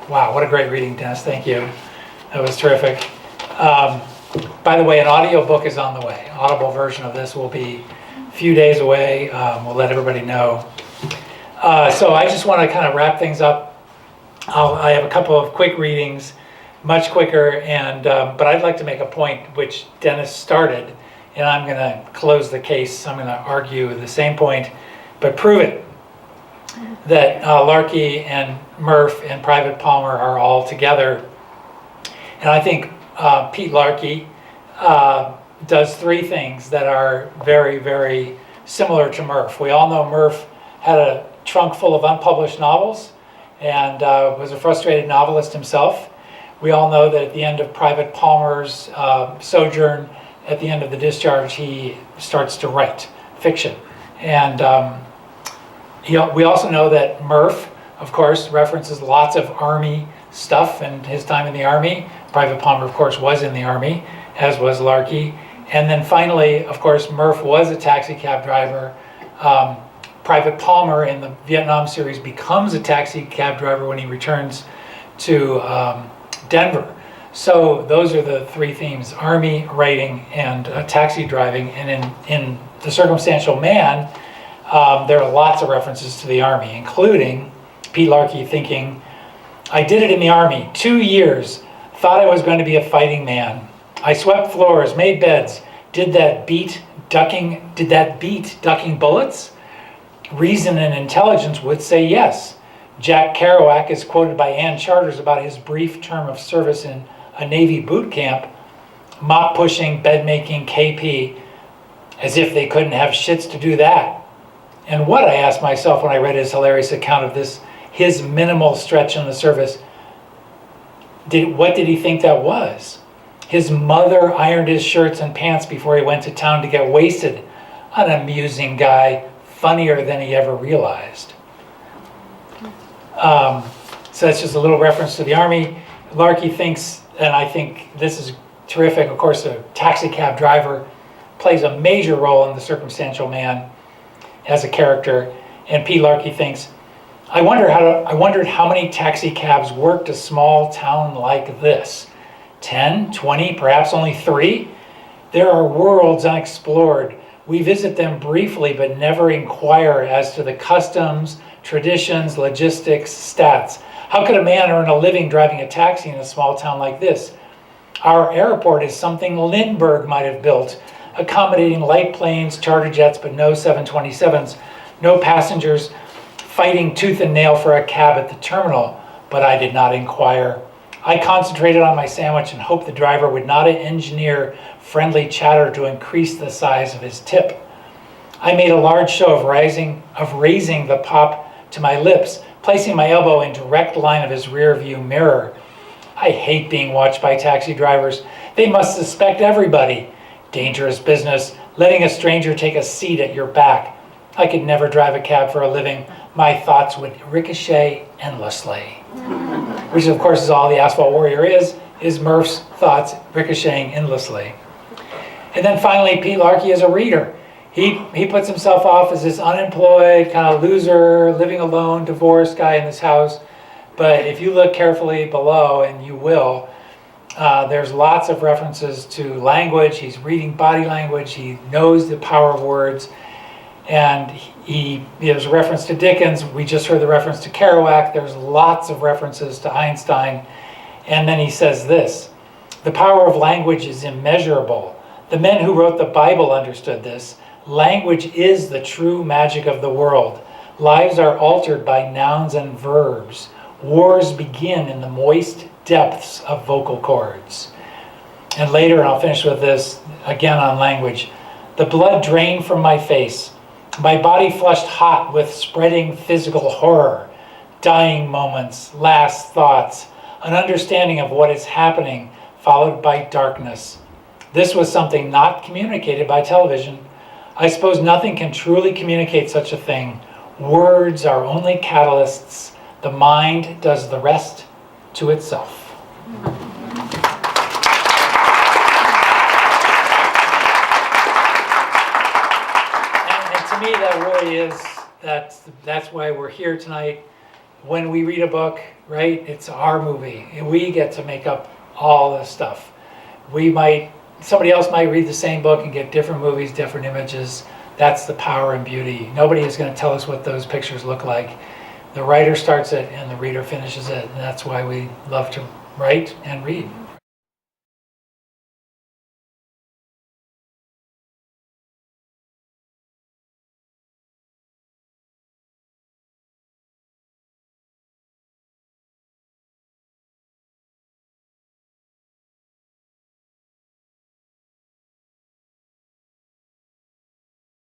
Wow, what a great reading, Dennis. Thank you. That was terrific. By the way, an audio book is on the way. Audible version of this will be a few days away. We'll let everybody know. So I just want to kind of wrap things up. I have a couple of quick readings, much quicker, and but I'd like to make a point which Dennis started, and I'm going to close the case. I'm going to argue the same point, but prove it, that Larky and Murph and Private Palmer are all together. And I think Pete Larky does three things that are very, very similar to Murph. We all know Murph had a trunk full of unpublished novels and was a frustrated novelist himself. We all know that at the end of Private Palmer's sojourn, at the end of the discharge, he starts to write fiction. And we also know that Murph, of course, references lots of Army stuff and his time in the Army. Private Palmer, of course, was in the Army, as was Larky. And then finally, of course, Murph was a taxi cab driver. Private Palmer in the Vietnam series becomes a taxi cab driver when he returns to Denver. So those are the three themes: Army, writing, and taxi driving. And in The Circumstantial Man, there are lots of references to the Army, including Pete Larky thinking, "I did it in the Army, 2 years, thought I was going to be a fighting man. I swept floors, made beds. Did that beat ducking bullets? Reason and intelligence would say yes." Jack Kerouac is quoted by Ann Charters about his brief term of service in a Navy boot camp, mop pushing, bed making, KP, as if they couldn't have shits to do that. And what, I asked myself when I read his hilarious account of this, his minimal stretch in the service, what did he think that was? His mother ironed his shirts and pants before he went to town to get wasted. An amusing guy, funnier than he ever realized. So that's just a little reference to the Army. Larky thinks, and I think this is terrific, of course, a taxi cab driver plays a major role in The Circumstantial Man as a character. And Pete Larky thinks, I wondered how many taxi cabs worked a small town like this. 10, 20, perhaps only 3? There are worlds unexplored. We visit them briefly, but never inquire as to the customs, traditions, logistics, stats. How could a man earn a living driving a taxi in a small town like this? Our airport is something Lindbergh might have built, accommodating light planes, charter jets, but no 727s, no passengers fighting tooth and nail for a cab at the terminal. But I did not inquire. I concentrated on my sandwich and hoped the driver would not engineer friendly chatter to increase the size of his tip. I made a large show of raising the pop to my lips, placing my elbow in direct line of his rear view mirror. I hate being watched by taxi drivers. They must suspect everybody. Dangerous business, letting a stranger take a seat at your back. I could never drive a cab for a living. My thoughts would ricochet endlessly. Which, of course, is all the Asphalt Warrior is Murph's thoughts ricocheting endlessly. And then finally, Pete Larky is a reader. He puts himself off as this unemployed, kind of loser, living alone, divorced guy in this house. But if you look carefully below, and you will, there's lots of references to language. He's reading body language. He knows the power of words. And there's a reference to Dickens. We just heard the reference to Kerouac. There's lots of references to Einstein. And then he says this, the power of language is immeasurable. The men who wrote the Bible understood this. Language is the true magic of the world. Lives are altered by nouns and verbs. Wars begin in the moist depths of vocal cords. And later, and I'll finish with this, again on language, the blood drained from my face. My body flushed hot with spreading physical horror, dying moments, last thoughts, an understanding of what is happening, followed by darkness. This was something not communicated by television. I suppose nothing can truly communicate such a thing. Words are only catalysts. The mind does the rest to itself. And to me, that really is, that's why we're here tonight. when we read a book, right, it's our movie. We get to make up all this stuff. Somebody else might read the same book and get different movies, different images. That's the power and beauty. Nobody is going to tell us what those pictures look like. The writer starts it and the reader finishes it, and that's why we love to write and read.